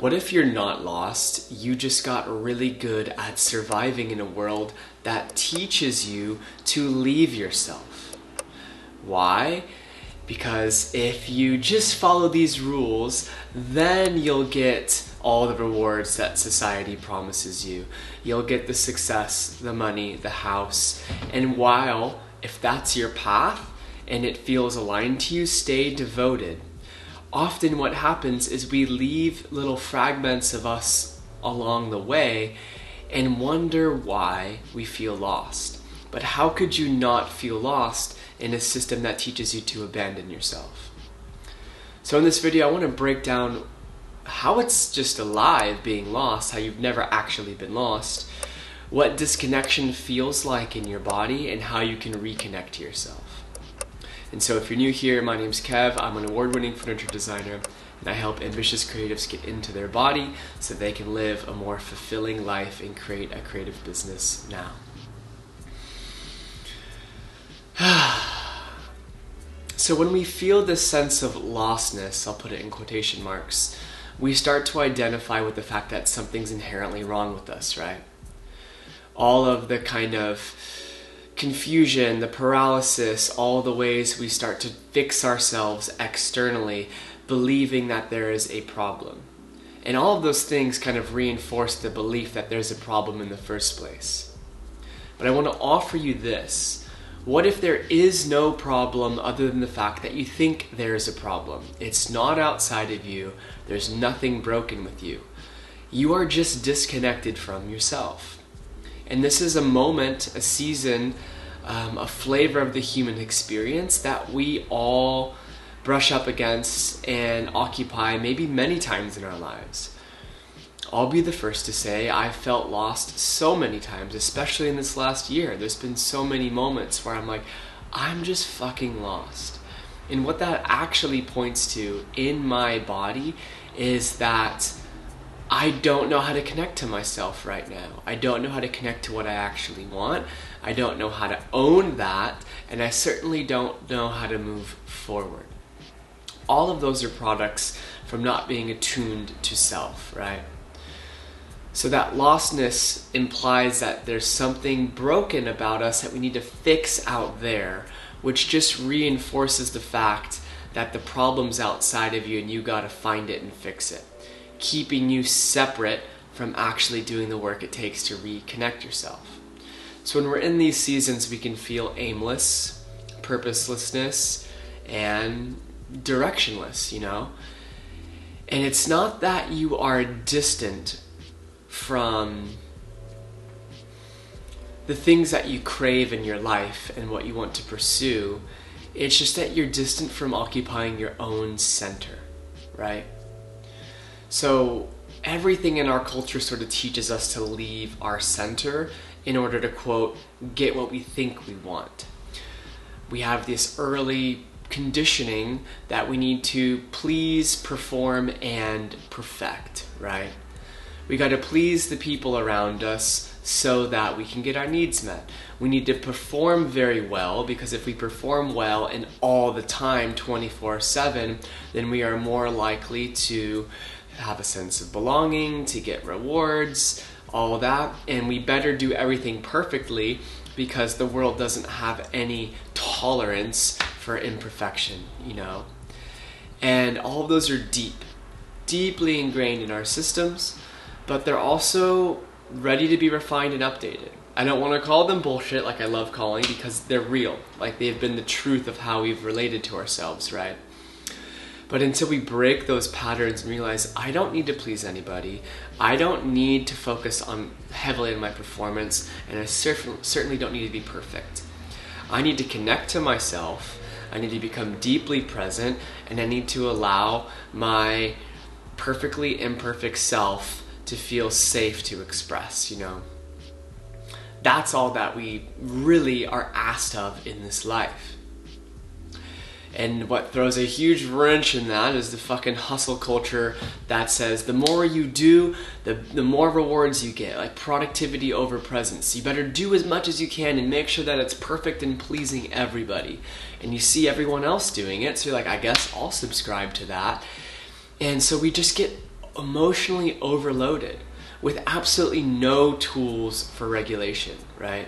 What if you're not lost? You just got really good at surviving in a world that teaches you to leave yourself. Why? Because if you just follow these rules, then you'll get all the rewards that society promises you. You'll get the success, the money, the house. And while, if that's your path and it feels aligned to you, stay devoted. Often what happens is we leave little fragments of us along the way and wonder why we feel lost. But how could you not feel lost in a system that teaches you to abandon yourself? So in this video, I want to break down how it's just alive being lost, how you've never actually been lost, what disconnection feels like in your body, and how you can reconnect to yourself. And so if you're new here, my name's Kev. I'm an award-winning furniture designer, and I help ambitious creatives get into their body so they can live a more fulfilling life and create a creative business now. So when we feel this sense of lostness, I'll put it in quotation marks, we start to identify with the fact that something's inherently wrong with us, right? All of the kind of confusion, the paralysis, all the ways we start to fix ourselves externally, believing that there is a problem. And all of those things kind of reinforce the belief that there's a problem in the first place. But I want to offer you this. What if there is no problem other than the fact that you think there is a problem? It's not outside of you. There's nothing broken with you. You are just disconnected from yourself. And this is a moment, a season, a flavor of the human experience that we all brush up against and occupy maybe many times in our lives. I'll be the first to say I've felt lost so many times, especially in this last year. There's been so many moments where I'm like, I'm just fucking lost. And what that actually points to in my body is that I don't know how to connect to myself right now. I don't know how to connect to what I actually want. I don't know how to own that, and I certainly don't know how to move forward. All of those are products from not being attuned to self, right? So that lostness implies that there's something broken about us that we need to fix out there, which just reinforces the fact that the problem's outside of you and you gotta find it and fix it, keeping you separate from actually doing the work it takes to reconnect yourself. So when we're in these seasons, we can feel aimless, purposelessness, and directionless, you know? And it's not that you are distant from the things that you crave in your life and what you want to pursue. It's just that you're distant from occupying your own center, right? So everything in our culture sort of teaches us to leave our center in order to, quote, get what we think we want. We have this early conditioning that we need to please, perform, and perfect, right? We got to please the people around us so that we can get our needs met. We need to perform very well, because if we perform well and all the time, 24/7, then we are more likely to have a sense of belonging, to get rewards, all that. And we better do everything perfectly because the world doesn't have any tolerance for imperfection, you know? And all of those are deeply ingrained in our systems, but they're also ready to be refined and updated. I don't want to call them bullshit like I love calling, because they're real. Like, they've been the truth of how we've related to ourselves, right? But until we break those patterns and realize I don't need to please anybody, I don't need to focus on heavily on my performance, and I certainly don't need to be perfect. I need to connect to myself, I need to become deeply present, and I need to allow my perfectly imperfect self to feel safe to express, you know? That's all that we really are asked of in this life. And what throws a huge wrench in that is the fucking hustle culture that says the more you do, the more rewards you get, like productivity over presence. You better do as much as you can and make sure that it's perfect and pleasing everybody. And you see everyone else doing it, so you're like, I guess I'll subscribe to that. And so we just get emotionally overloaded with absolutely no tools for regulation, right?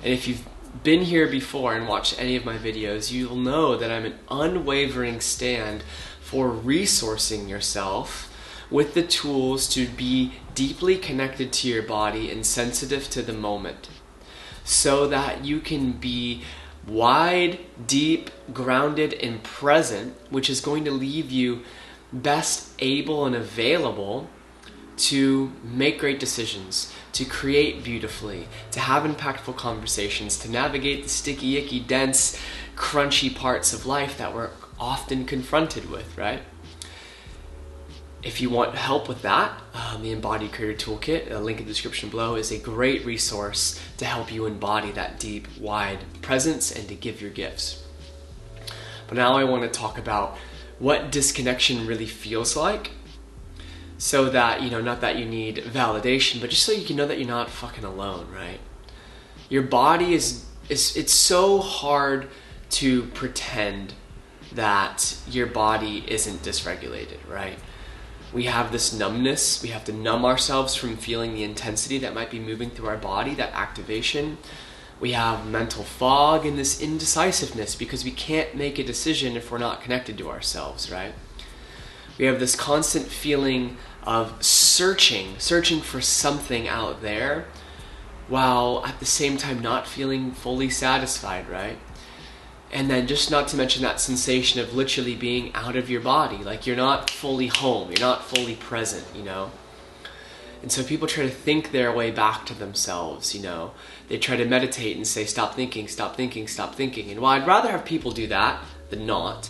And if you've been here before and watched any of my videos, you'll know that I'm an unwavering stand for resourcing yourself with the tools to be deeply connected to your body and sensitive to the moment, so that you can be wide, deep, grounded, and present, which is going to leave you best able and available to make great decisions, to create beautifully, to have impactful conversations, to navigate the sticky, icky, dense, crunchy parts of life that we're often confronted with, right? If you want help with that, the Embodied Creator Toolkit, a link in the description below, is a great resource to help you embody that deep, wide presence and to give your gifts. But now I want to talk about what disconnection really feels like, so that, not that you need validation, but just so you can know that you're not fucking alone, right? Your body it's so hard to pretend that your body isn't dysregulated, right? We have this numbness. We have to numb ourselves from feeling the intensity that might be moving through our body, that activation. We have mental fog and this indecisiveness because we can't make a decision if we're not connected to ourselves, right? We have this constant feeling of searching for something out there, while at the same time not feeling fully satisfied, right? And then just not to mention that sensation of literally being out of your body, like you're not fully home, you're not fully present, And so people try to think their way back to themselves, They try to meditate and say, stop thinking, stop thinking, stop thinking. And while I'd rather have people do that than not,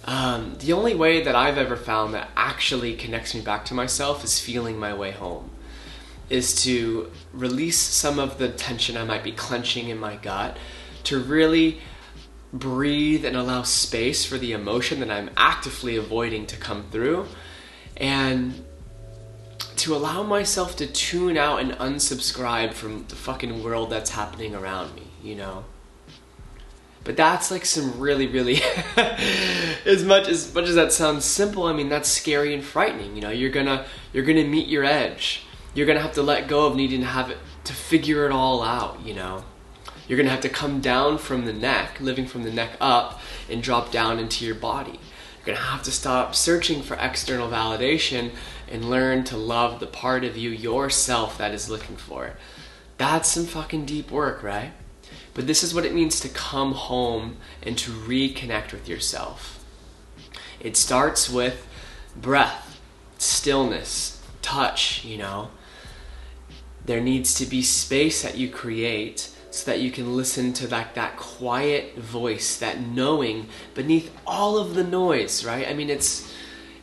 the only way that I've ever found that actually connects me back to myself is feeling my way home, is to release some of the tension I might be clenching in my gut, to really breathe and allow space for the emotion that I'm actively avoiding to come through, and to allow myself to tune out and unsubscribe from the fucking world that's happening around me, But that's like some really, really, as much as that sounds simple, that's scary and frightening. You're gonna meet your edge. You're gonna have to let go of needing to figure it all out, You're gonna have to come down from the neck, living from the neck up, and drop down into your body. You're gonna have to stop searching for external validation and learn to love the part of you, yourself, that is looking for it. That's some fucking deep work, right? But this is what it means to come home and to reconnect with yourself. It starts with breath, stillness, touch, There needs to be space that you create so that you can listen to that quiet voice, that knowing beneath all of the noise, right?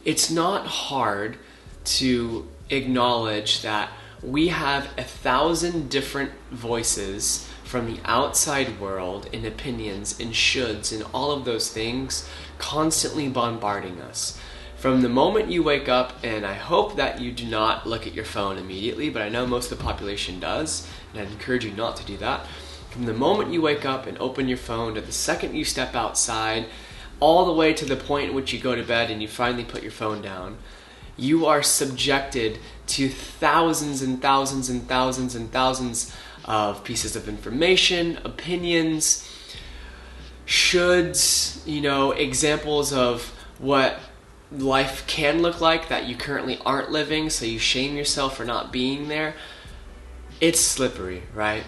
It's not hard to acknowledge that we have 1,000 different voices from the outside world and opinions and shoulds and all of those things constantly bombarding us. From the moment you wake up, and I hope that you do not look at your phone immediately, but I know most of the population does, and I'd encourage you not to do that. From the moment you wake up and open your phone to the second you step outside, all the way to the point at which you go to bed and you finally put your phone down, you are subjected to thousands and thousands and thousands and thousands of pieces of information, opinions, shoulds, examples of what life can look like that you currently aren't living, so you shame yourself for not being there. It's slippery, right?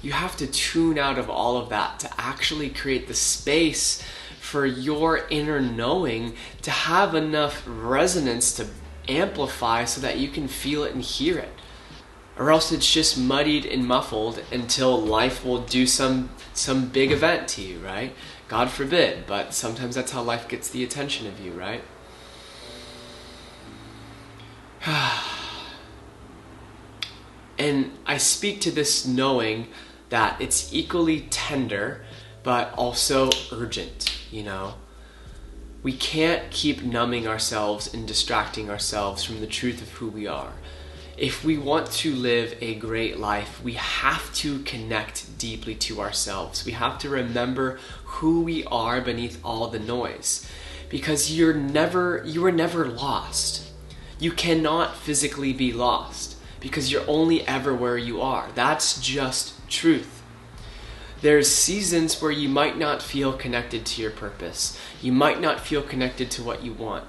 You have to tune out of all of that to actually create the space for your inner knowing to have enough resonance to amplify so that you can feel it and hear it. Or else it's just muddied and muffled until life will do some big event to you, right? God forbid, but sometimes that's how life gets the attention of you, right? And I speak to this knowing that it's equally tender, but also urgent, We can't keep numbing ourselves and distracting ourselves from the truth of who we are. If we want to live a great life, we have to connect deeply to ourselves. We have to remember who we are beneath all the noise. because you were never lost. You cannot physically be lost because you're only ever where you are. That's just truth. There's seasons where you might not feel connected to your purpose. You might not feel connected to what you want.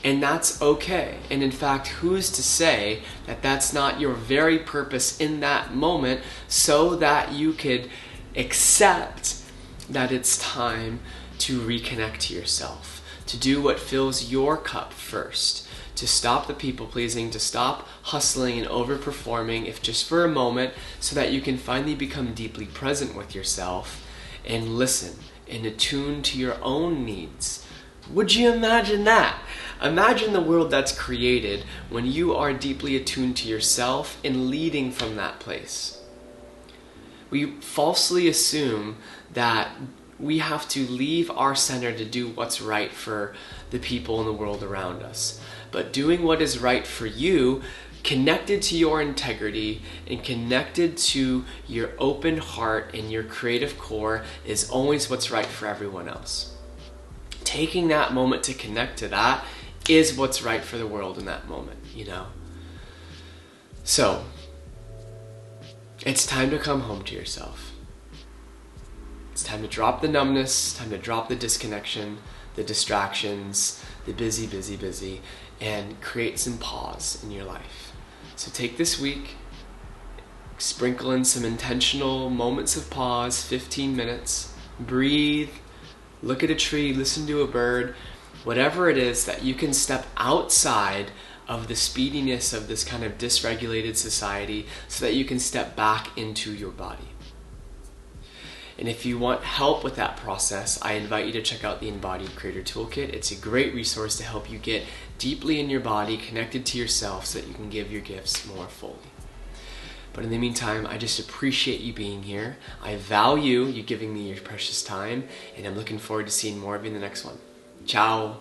And that's okay. And in fact, who's to say that that's not your very purpose in that moment, so that you could accept that it's time to reconnect to yourself, to do what fills your cup first, to stop the people pleasing, to stop hustling and overperforming, if just for a moment, so that you can finally become deeply present with yourself and listen and attune to your own needs. Would you imagine that? Imagine the world that's created when you are deeply attuned to yourself and leading from that place. We falsely assume that we have to leave our center to do what's right for the people in the world around us. But doing what is right for you, connected to your integrity and connected to your open heart and your creative core, is always what's right for everyone else. Taking that moment to connect to that is what's right for the world in that moment, you know? So, it's time to come home to yourself. It's time to drop the numbness, time to drop the disconnection, the distractions, the busy, and create some pause in your life. So take this week, sprinkle in some intentional moments of pause, 15 minutes, breathe, look at a tree, listen to a bird, whatever it is that you can step outside of the speediness of this kind of dysregulated society so that you can step back into your body. And if you want help with that process, I invite you to check out the Embodied Creator Toolkit. It's a great resource to help you get deeply in your body, connected to yourself, so that you can give your gifts more fully. But in the meantime, I just appreciate you being here. I value you giving me your precious time, and I'm looking forward to seeing more of you in the next one. Ciao.